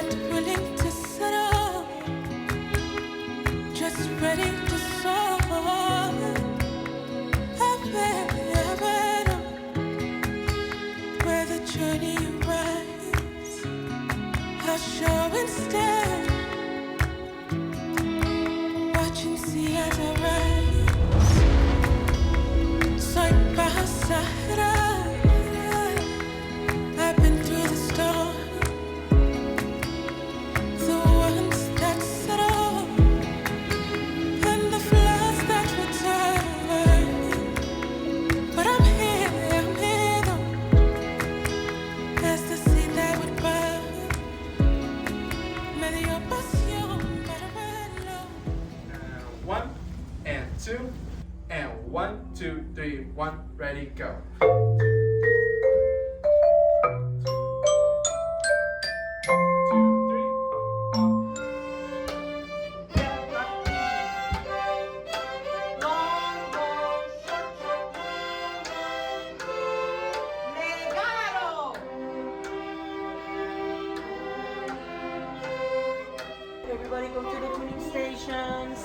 not willing to settle, just ready to soar. I've been where the journey runs, I'll show instead. Watch and see as I rise, side by side. I've been through the storm, the ones that settle, and the floods that return. But I'm here though, as the seed that would burn. Medio pasión para verlo. One and two, and 1, 2, 3, 1, ready, go. Everybody go to the tuning stations.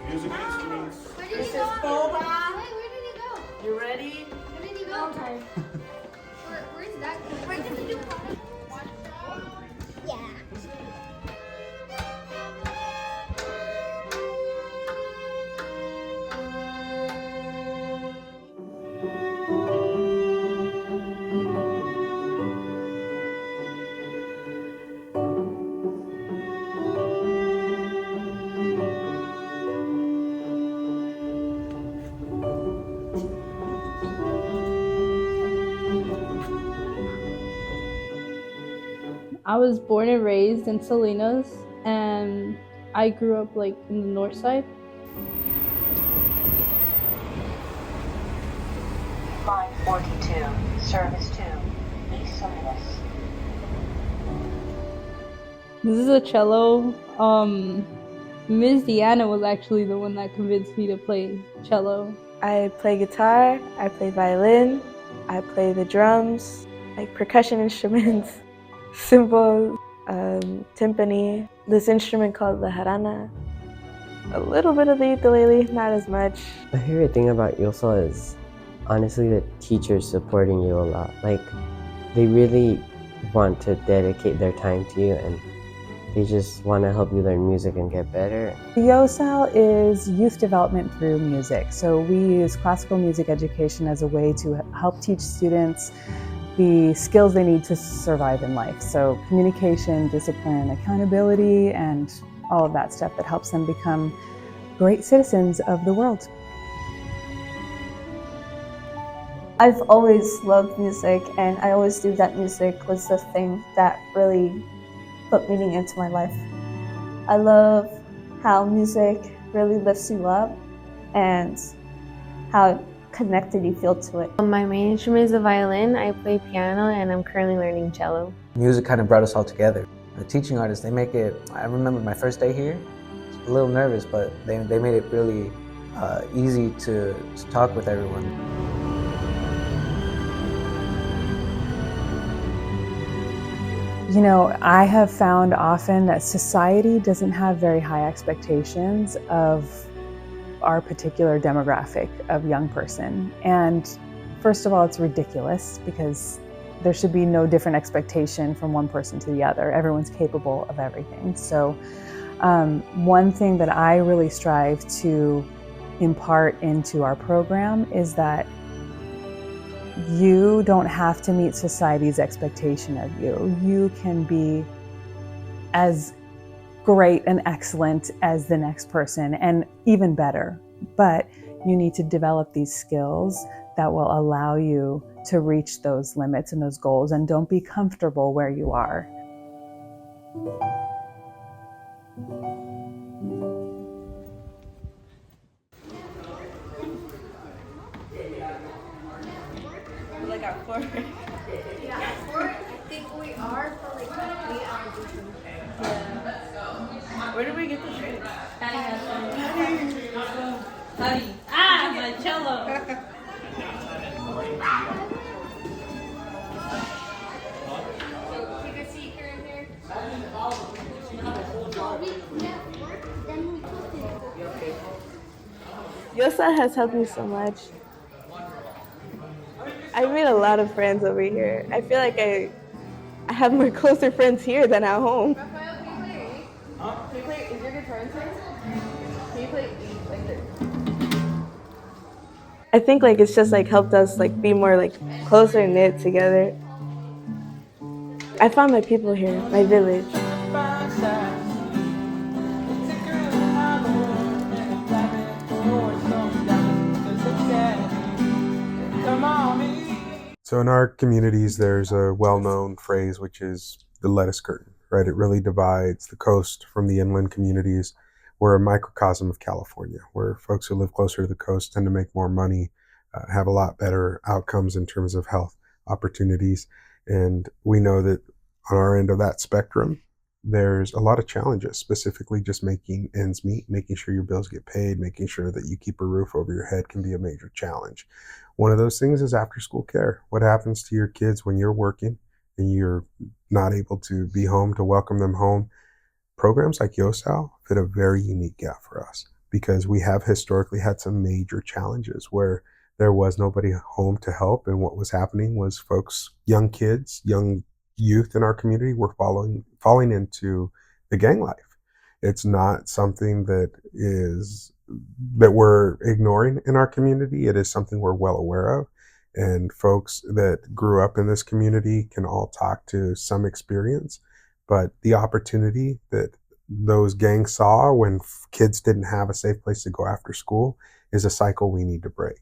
Music instruments. Where did This he is go? Boba. Wait, where did he go? You ready? Where did he go? I'm tired. Where's that? Where did he do? Yeah. I was born and raised in Salinas, and I grew up like in the north side. Line 42, service to East Salinas. This is a cello. Ms. Deanna was actually the one that convinced me to play cello. I play guitar, I play violin, I play the drums, like percussion instruments, cymbals, timpani, this instrument called the jarana, a little bit of the ukulele, not as much. My favorite thing about YOSAL is honestly the teachers supporting you a lot. Like, they really want to dedicate their time to you, and they just want to help you learn music and get better. YOSAL is youth development through music. So we use classical music education as a way to help teach students the skills they need to survive in life. So communication, discipline, accountability, and all of that stuff that helps them become great citizens of the world. I've always loved music, and I always knew that music was the thing that really put meaning into my life. I love how music really lifts you up and how connected you feel to it. My main instrument is the violin. I play piano, and I'm currently learning cello. Music kind of brought us all together. The teaching artists, they make it, I remember my first day here, a little nervous, but they made it really easy to talk with everyone. You know, I have found often that society doesn't have very high expectations of our particular demographic of young person. And first of all, it's ridiculous because there should be no different expectation from one person to the other. Everyone's capable of everything. So one thing that I really strive to impart into our program is that you don't have to meet society's expectation of you. You can be as great and excellent as the next person, and even better. But you need to develop these skills that will allow you to reach those limits and those goals, and don't be comfortable where you are. Where did we get the shade? Honey. Ah, my cello. Take a seat here and there. YOSAL has helped me so much. I made a lot of friends over here. I feel like I have more closer friends here than at home. Rafael, can you play E? Can you play? Is your guitar in sync? Can you play E like this? I think like it's just like helped us like be more like closer knit together. I found my people here, my village. So in our communities, there's a well-known phrase, which is the lettuce curtain, right? It really divides the coast from the inland communities. We're a microcosm of California, where folks who live closer to the coast tend to make more money, have a lot better outcomes in terms of health opportunities. And we know that on our end of that spectrum, there's a lot of challenges, specifically just making ends meet, making sure your bills get paid, making sure that you keep a roof over your head can be a major challenge. One of those things is after school care. What happens to your kids when you're working and you're not able to be home to welcome them home? Programs like YOSAL fit a very unique gap for us because we have historically had some major challenges where there was nobody home to help, and what was happening was folks, young kids, young youth in our community were falling into the gang life. It's not something that we're ignoring in our community. It is something we're well aware of, and folks that grew up in this community can all talk to some experience. But the opportunity that those gangs saw when kids didn't have a safe place to go after school is a cycle we need to break.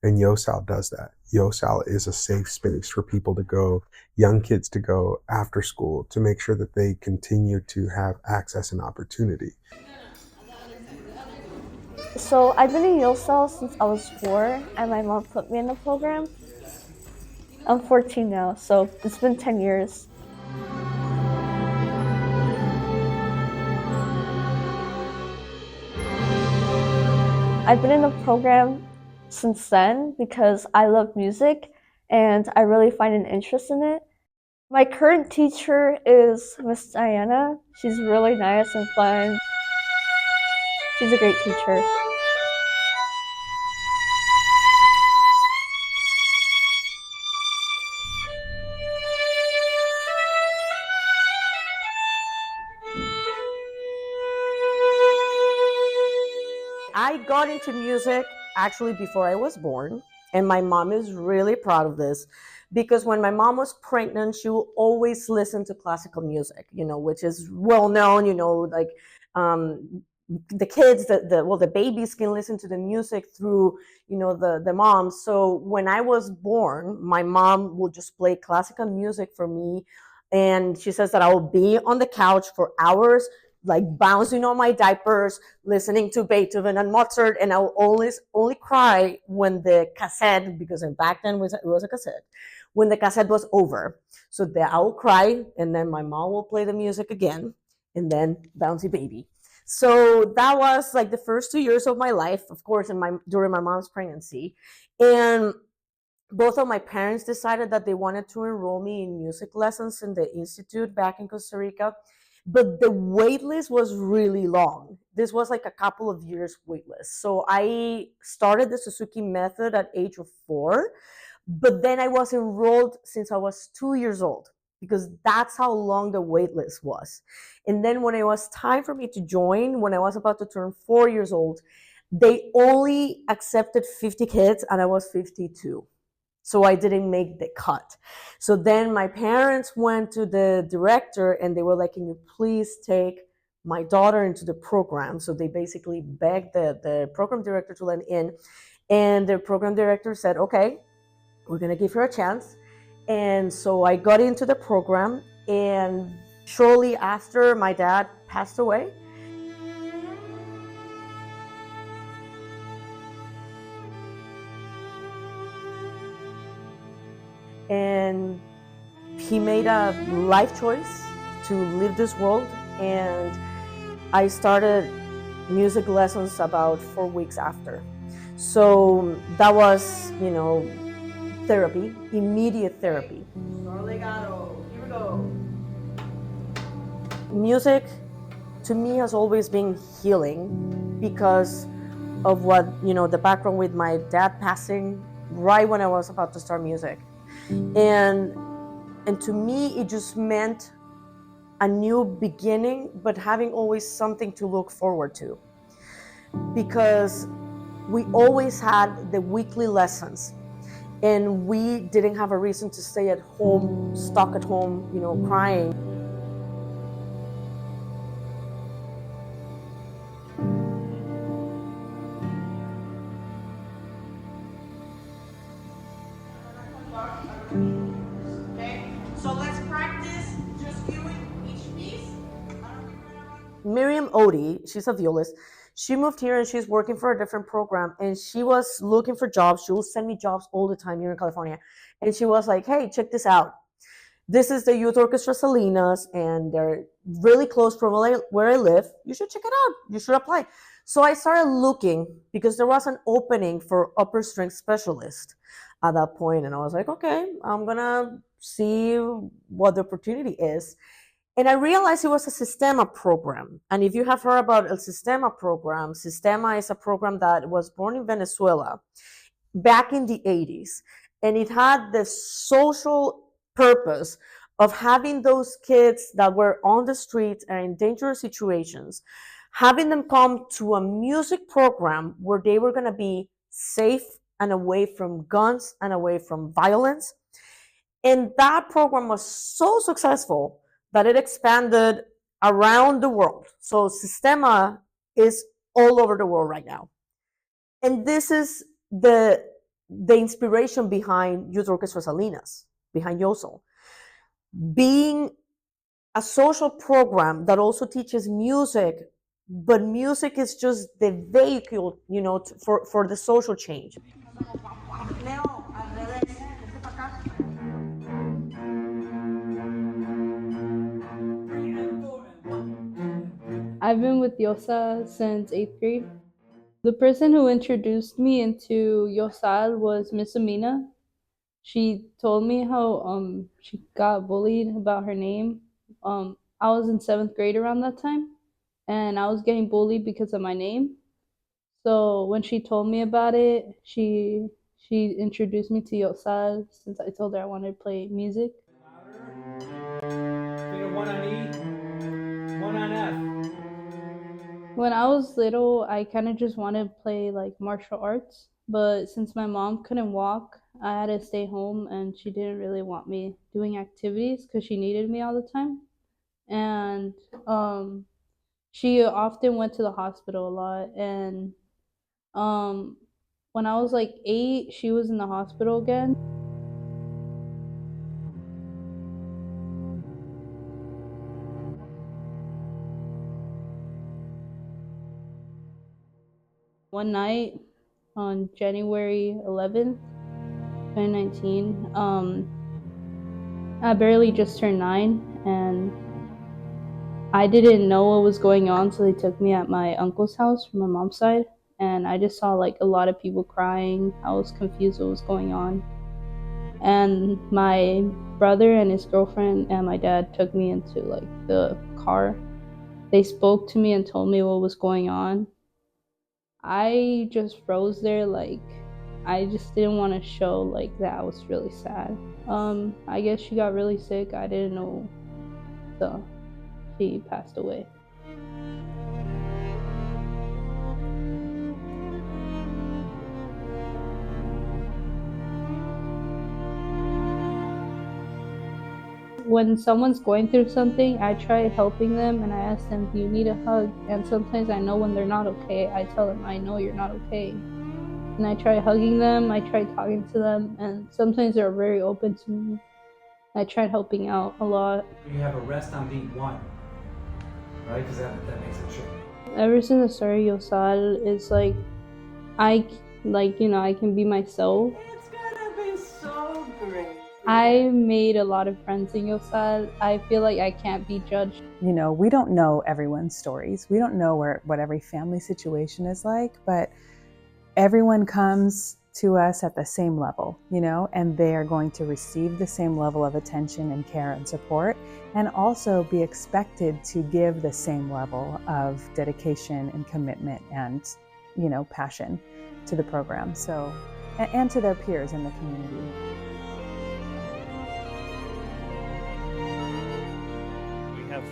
And YOSAL does that. YOSAL is a safe space for people to go, young kids to go after school, to make sure that they continue to have access and opportunity. So I've been in YOSAL since I was 4, and my mom put me in the program. I'm 14 now, so it's been 10 years. I've been in the program since then because I love music and I really find an interest in it. My current teacher is Miss Diana. She's really nice and fun. She's a great teacher. I got into music actually before I was born, and my mom is really proud of this because when my mom was pregnant, she will always listen to classical music, which is well known, like the kids, the babies can listen to the music through, the moms. So when I was born, my mom would just play classical music for me. And she says that I will be on the couch for hours, like bouncing on my diapers, listening to Beethoven and Mozart, and I will only cry when the cassette, because back then it was a cassette, when the cassette was over. So I will cry, and then my mom will play the music again, and then Bouncy Baby. So that was like the first 2 years of my life, of course, during my mom's pregnancy. And both of my parents decided that they wanted to enroll me in music lessons in the institute back in Costa Rica. But the wait list was really long. This was like a couple of years wait list. So I started the Suzuki method at age of 4, but then I was enrolled since I was 2 years old because that's how long the wait list was. And then when it was time for me to join, when I was about to turn 4 years old, they only accepted 50 kids and I was 52. So I didn't make the cut. So then my parents went to the director and they were like, can you please take my daughter into the program? So they basically begged the program director to let in. And the program director said, okay, we're going to give her a chance. And so I got into the program. And shortly after, my dad passed away. And he made a life choice to leave this world, and I started music lessons about 4 weeks after. So that was, therapy, immediate therapy. Legato. Here we go. Music to me has always been healing because of what, the background with my dad passing right when I was about to start music. And to me, it just meant a new beginning, but having always something to look forward to. Because we always had the weekly lessons, and we didn't have a reason to stay at home, stuck at home, crying. Okay, so let's practice just viewing each piece. Miriam Odie, she's a violist. She moved here and she's working for a different program, and she was looking for jobs. She will send me jobs all the time here in California. And she was like, hey, check this out. This is the Youth Orchestra Salinas, and they're really close from where I live. You should check it out. You should apply. So I started looking because there was an opening for upper strength specialist at that point, and I was like, okay, I'm gonna see what the opportunity is. And I realized it was a Sistema program. And if you have heard about El Sistema program, Sistema is a program that was born in Venezuela back in the 80s. And it had the social purpose of having those kids that were on the streets and in dangerous situations, having them come to a music program where they were going to be safe and away from guns and away from violence. And that program was so successful that it expanded around the world. So Sistema is all over the world right now. And this is the inspiration behind Youth Orchestra Salinas, behind YOSAL. Being a social program that also teaches music, but music is just the vehicle, for the social change. I've been with YOSA since 8th grade. The person who introduced me into YOSAL was Miss Amina. She told me how she got bullied about her name. I was in 7th grade around that time, and I was getting bullied because of my name. So when she told me about it, she introduced me to YOSAL since I told her I wanted to play music. One on E, one on F. When I was little, I kind of just wanted to play like martial arts, but since my mom couldn't walk, I had to stay home, and she didn't really want me doing activities because she needed me all the time. And she often went to the hospital a lot. And when I was like 8, she was in the hospital again. One night on January 11th, 2019, I barely just turned 9, and I didn't know what was going on, so they took me at my uncle's house from my mom's side, and I just saw like a lot of people crying. I was confused what was going on. And my brother and his girlfriend and my dad took me into like the car. They spoke to me and told me what was going on. I just froze there, like I just didn't want to show like that I was really sad. I guess she got really sick. I didn't know, so she passed away. When someone's going through something, I try helping them, and I ask them, do you need a hug? And sometimes I know when they're not okay, I tell them, I know you're not okay. And I try hugging them, I try talking to them, and sometimes they're very open to me. I tried helping out a lot. You have a rest on beat 1, right? Because that makes it true. Ever since I started YOSAL, it's like, I can be myself. It's gonna be so great. I made a lot of friends in YOSAL. I feel like I can't be judged. We don't know everyone's stories. We don't know what every family situation is like, but everyone comes to us at the same level, and they are going to receive the same level of attention and care and support, and also be expected to give the same level of dedication and commitment and passion to the program. So, and to their peers in the community.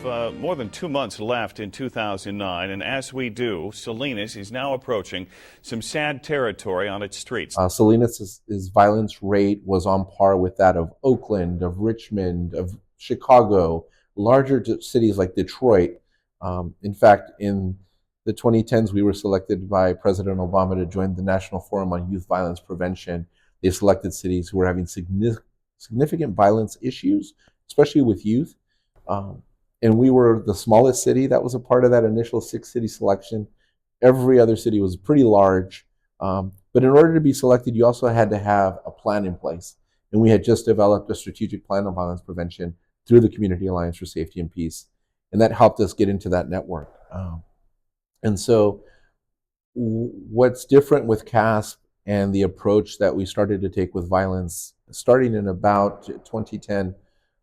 Have more than 2 months left in 2009, and as we do, Salinas is now approaching some sad territory on its streets. Salinas' violence rate was on par with that of Oakland, of Richmond, of Chicago, larger cities like Detroit. In fact, in the 2010s, we were selected by President Obama to join the National Forum on Youth Violence Prevention. They selected cities who were having significant violence issues, especially with youth. And we were the smallest city that was a part of that initial 6-city selection. Every other city was pretty large. But in order to be selected, you also had to have a plan in place. And we had just developed a strategic plan on violence prevention through the Community Alliance for Safety and Peace. And that helped us get into that network. And so what's different with CASP and the approach that we started to take with violence, starting in about 2010,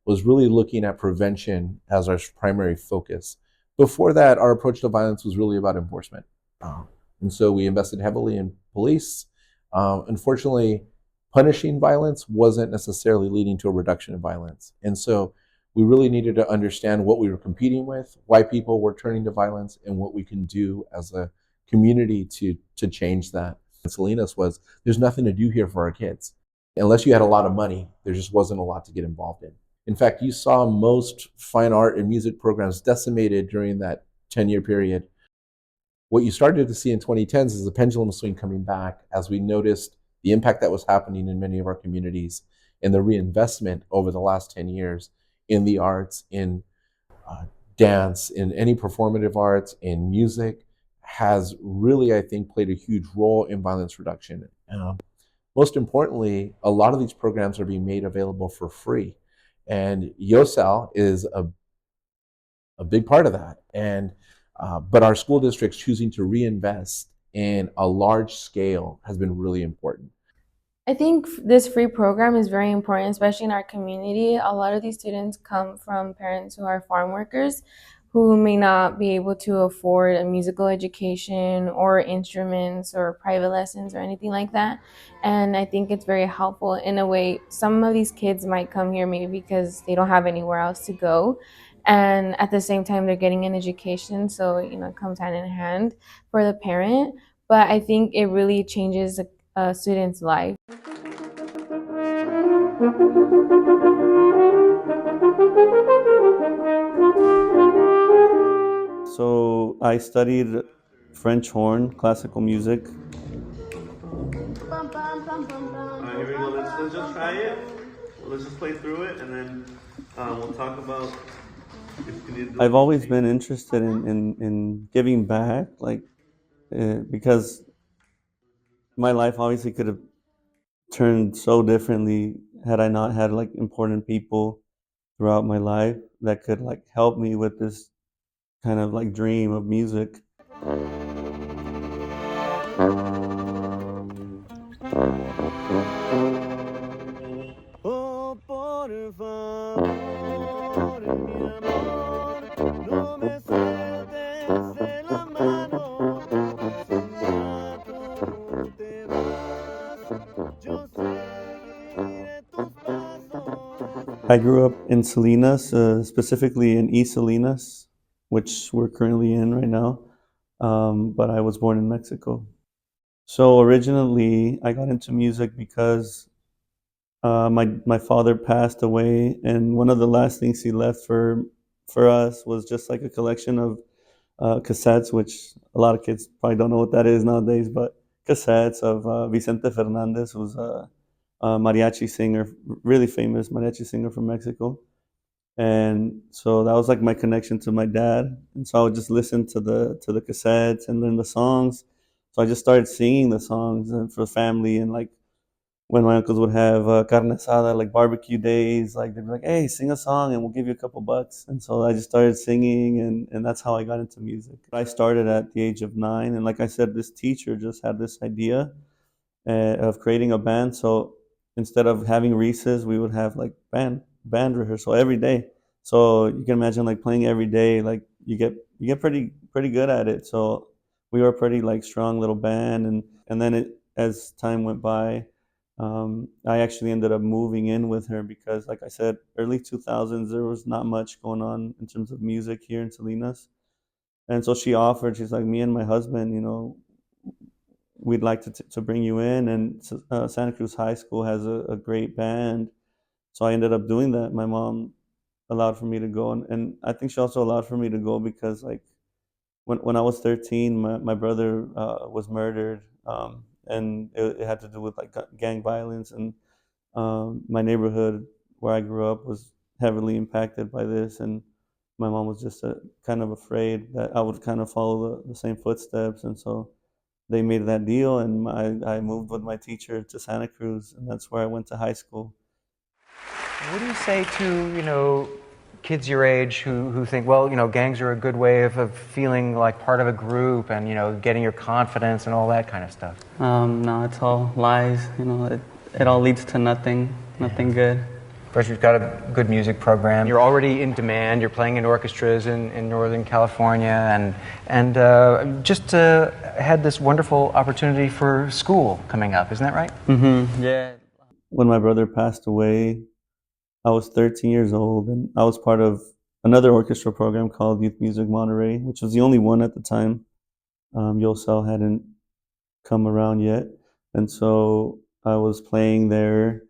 was really looking at prevention as our primary focus. Before that, our approach to violence was really about enforcement. And so we invested heavily in police. Unfortunately, punishing violence wasn't necessarily leading to a reduction in violence. And so we really needed to understand what we were competing with, why people were turning to violence, and what we can do as a community to change that. And Salinas was, there's nothing to do here for our kids. Unless you had a lot of money, there just wasn't a lot to get involved in. In fact, you saw most fine art and music programs decimated during that 10-year period. What you started to see in 2010s is the pendulum swing coming back as we noticed the impact that was happening in many of our communities and the reinvestment over the last 10 years in the arts, in dance, in any performative arts, in music, has really, I think, played a huge role in violence reduction. Most importantly, a lot of these programs are being made available for free. And YOSAL is a big part of that. And but our school districts choosing to reinvest in a large scale has been really important. I think this free program is very important, especially in our community. A lot of these students come from parents who are farm workers who may not be able to afford a musical education or instruments or private lessons or anything like that. And I think it's very helpful in a way. Some of these kids might come here maybe because they don't have anywhere else to go. And at the same time, they're getting an education. So, it comes hand in hand for the parent. But I think it really changes a student's life. So I studied French horn, classical music. Alright, here we go. Let's just try it. Let's just play through it, and then we'll talk about if you need. I've always been interested in giving back, because my life obviously could have turned so differently had I not had important people throughout my life that could help me with this kind of dream of music. I grew up in Salinas, specifically in East Salinas, which we're currently in right now, but I was born in Mexico. So originally, I got into music because my father passed away, and one of the last things he left for us was just a collection of cassettes, which a lot of kids probably don't know what that is nowadays, but cassettes of Vicente Fernandez, who's a mariachi singer, really famous mariachi singer from Mexico. And so that was my connection to my dad. And so I would just listen to the cassettes and learn the songs. So I just started singing the songs for the family. And when my uncles would have carne asada, barbecue days, they'd be like, hey, sing a song and we'll give you a couple bucks. And so I just started singing, and that's how I got into music. I started at the age of 9. And like I said, this teacher just had this idea of creating a band. So instead of having recess, we would have band rehearsal every day. So you can imagine playing every day, you get pretty good at it. So we were a pretty like strong little band, and then as time went by, I actually ended up moving in with her because, like I said, early 2000s there was not much going on in terms of music here in Salinas, and so she offered. She's like, me and my husband, we'd like to bring you in, and Santa Cruz High School has a great band. So I ended up doing that. My mom allowed for me to go, and I think she also allowed for me to go because like when I was 13, my brother was murdered, and it had to do with like gang violence, and my neighborhood where I grew up was heavily impacted by this, and my mom was just kind of afraid that I would kind of follow the same footsteps, and so they made that deal, and I moved with my teacher to Santa Cruz, and that's where I went to high school. What do you say to, kids your age who think, well, gangs are a good way of feeling like part of a group and, getting your confidence and all that kind of stuff? No, it's all lies. It all leads to nothing good. Of course, you've got a good music program. You're already in demand. You're playing in orchestras in Northern California, and just had this wonderful opportunity for school coming up. Isn't that right? Mm-hmm. Yeah. When my brother passed away, I was 13 years old, and I was part of another orchestra program called Youth Music Monterey, which was the only one at the time. YOSAL hadn't come around yet, and so I was playing there.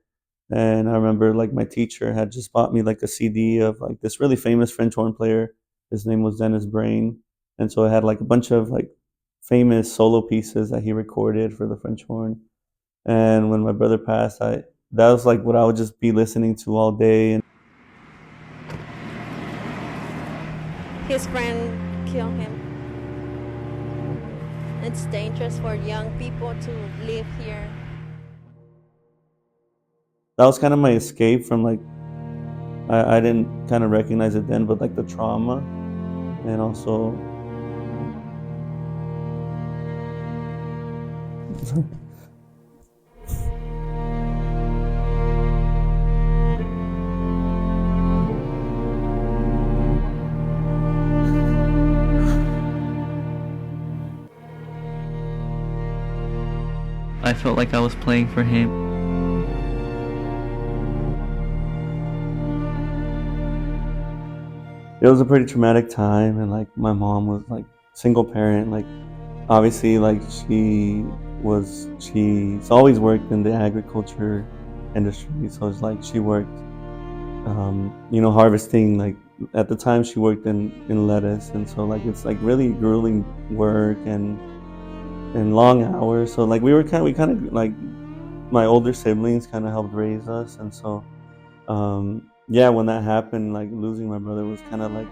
And I remember like my teacher had just bought me like a CD of like this really famous French horn player. His name was Dennis Brain. And so it had like a bunch of like famous solo pieces that he recorded for the French horn. And when my brother passed, that was like what I would just be listening to all day. And his friend killed him. It's dangerous for young people to live here. That was kind of my escape from like, I didn't kind of recognize it then, but like the trauma, and also I felt like I was playing for him. it was a pretty traumatic time, and like my mom was like single parent, like obviously like she's always worked in the agriculture industry, so it's like she worked harvesting, like at the time she worked in lettuce, and so like it's like really grueling work and long hours. So like we kind of like, my older siblings kind of helped raise us, and so yeah, when that happened, like losing my brother was kind of like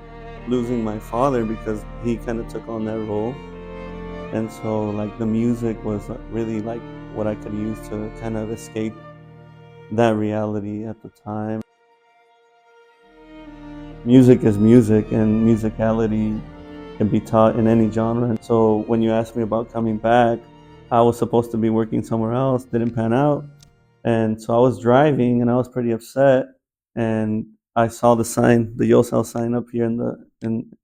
losing my father, because he kind of took on that role. And so like the music was really like what I could use to kind of escape that reality at the time. Music is music, and musicality can be taught in any genre. And so when you asked me about coming back, I was supposed to be working somewhere else, didn't pan out. And so I was driving and I was pretty upset, and I saw the sign, the YOSAL sign up here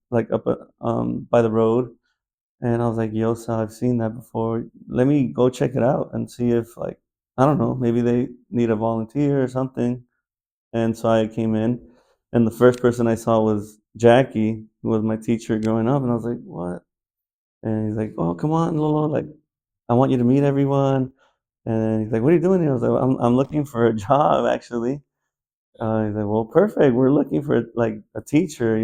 by the road. And I was like, YOSAL, I've seen that before. Let me go check it out and see if, like, I don't know, maybe they need a volunteer or something. And so I came in, and the first person I saw was Jackie, who was my teacher growing up. And I was like, what? And he's like, oh, come on, Lolo, like, I want you to meet everyone. And he's like, what are you doing here? I was like, I'm looking for a job, actually. He's like, well, perfect. We're looking for like a teacher,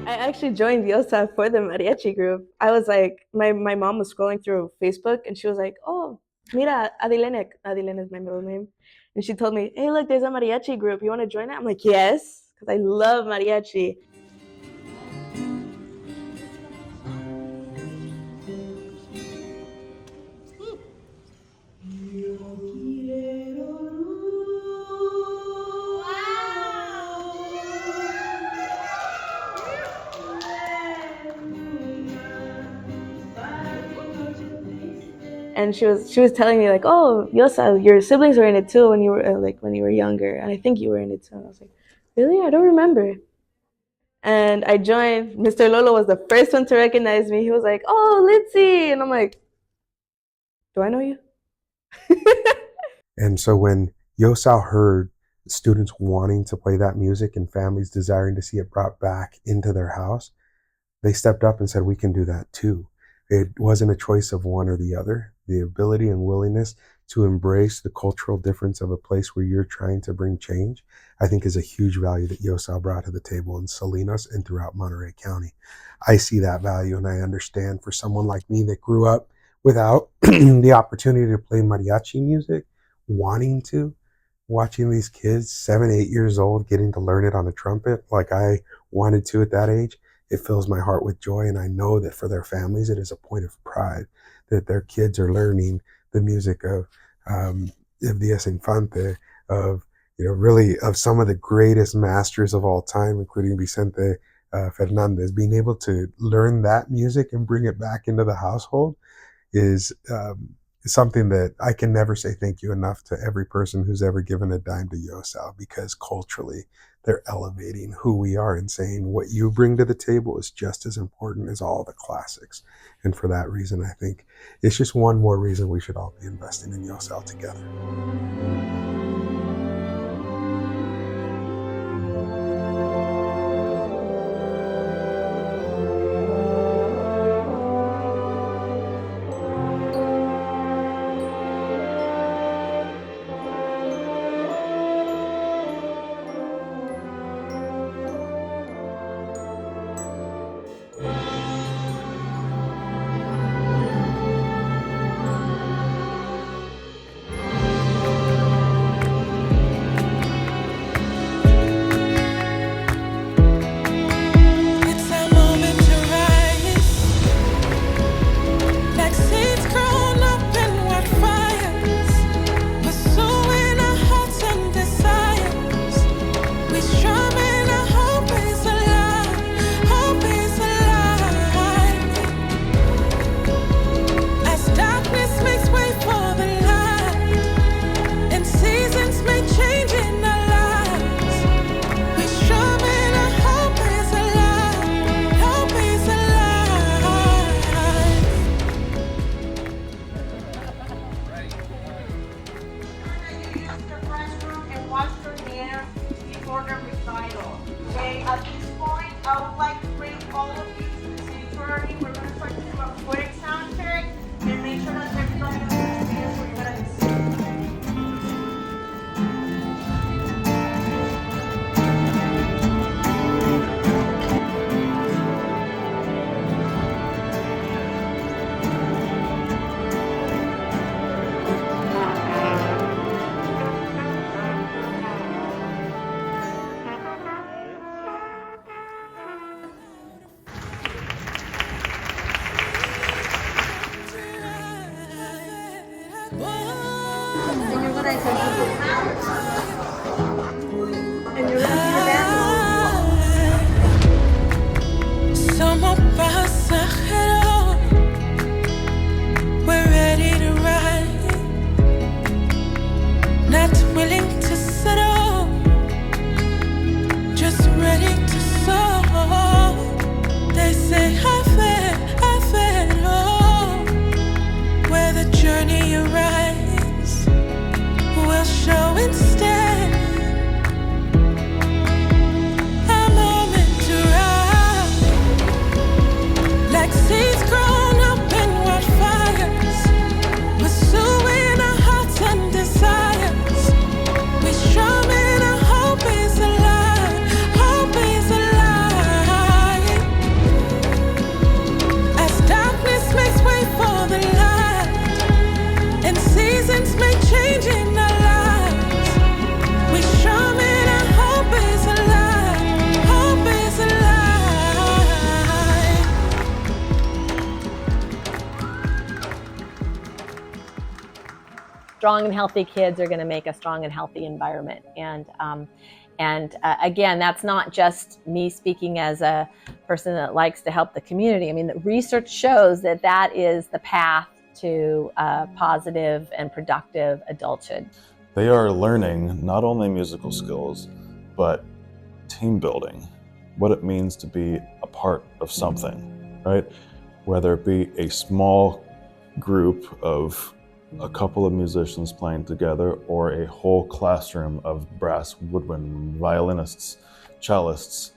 I actually joined YOSA for the mariachi group. I was like, my mom was scrolling through Facebook, and she was like, oh, mira, Adilene. Adilene is my middle name. And she told me, hey, look, there's a mariachi group. You want to join it? I'm like, yes, because I love mariachi. And she was telling me like, oh, YOSAL, your siblings were in it too when you were when you were younger, and I think you were in it too. And I was like, really? I don't remember. And I joined. Mr. Lolo was the first one to recognize me. He was like, oh, Lindsay, and I'm like, do I know you? And so when YOSAL heard students wanting to play that music and families desiring to see it brought back into their house, they stepped up and said, we can do that too. It wasn't a choice of one or the other. The ability and willingness to embrace the cultural difference of a place where you're trying to bring change, I think is a huge value that YOSAL brought to the table in Salinas and throughout Monterey County. I see that value, and I understand for someone like me that grew up without the opportunity to play mariachi music, wanting to, watching these kids, 7, 8 years old, getting to learn it on a trumpet like I wanted to at that age, it fills my heart with joy. And I know that for their families, it is a point of pride that their kids are learning the music of Diaz Infante, of really of some of the greatest masters of all time, including Vicente Fernandez. Being able to learn that music and bring it back into the household is something that I can never say thank you enough to every person who's ever given a dime to YOSAL, because culturally they're elevating who we are and saying what you bring to the table is just as important as all the classics. And for that reason, I think it's just one more reason we should all be investing in YOSAL together. Okay, at this point, I would like to bring all of you to the sanctuary. We're going to start to do a quick sound check and make sure that everybody understands what you're going to see. Somos pasajeros, we're ready to ride, not willing to settle, just ready to soar. They say I've had all, where the journey arrives, will show instead. Seeds grown up in wildfires, pursuing our hearts and desires. We strumming our hope is alive, hope is alive. As darkness makes way for the light, and seasons may change in our lives. We strumming our hope is alive, hope is alive. Strong and healthy kids are going to make a strong and healthy environment. And again, that's not just me speaking as a person that likes to help the community. I mean, the research shows that that is the path to positive and productive adulthood. They are learning not only musical skills, but team building, what it means to be a part of something, right? Whether it be a small group of a couple of musicians playing together or a whole classroom of brass, woodwind, violinists, cellists,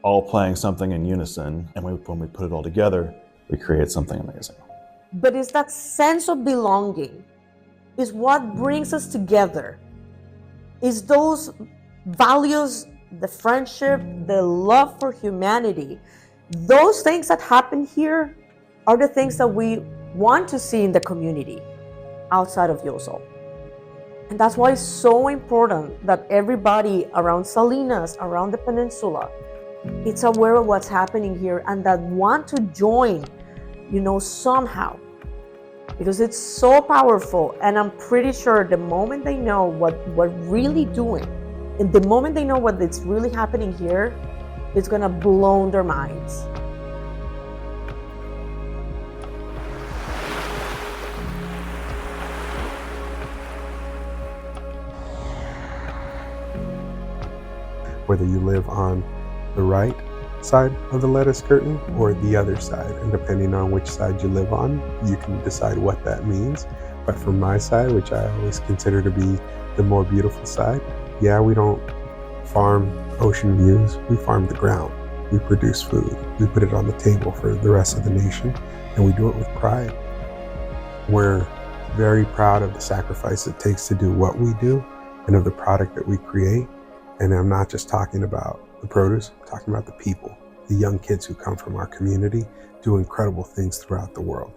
all playing something in unison. And when we put it all together, we create something amazing. But it's that sense of belonging is what brings us together. It's those values, the friendship, the love for humanity. Those things that happen here are the things that we want to see in the community outside of YOSAL. And that's why it's so important that everybody around Salinas, around the peninsula, is aware of what's happening here and that want to join, somehow. Because it's so powerful, and I'm pretty sure the moment they know what we're really doing, and the moment they know what is really happening here, it's gonna blow their minds. Whether you live on the right side of the lettuce curtain or the other side, and depending on which side you live on, you can decide what that means. But from my side, which I always consider to be the more beautiful side, yeah, we don't farm ocean views, we farm the ground. We produce food, we put it on the table for the rest of the nation, and we do it with pride. We're very proud of the sacrifice it takes to do what we do and of the product that we create. And I'm not just talking about the produce, I'm talking about the people, the young kids who come from our community, do incredible things throughout the world.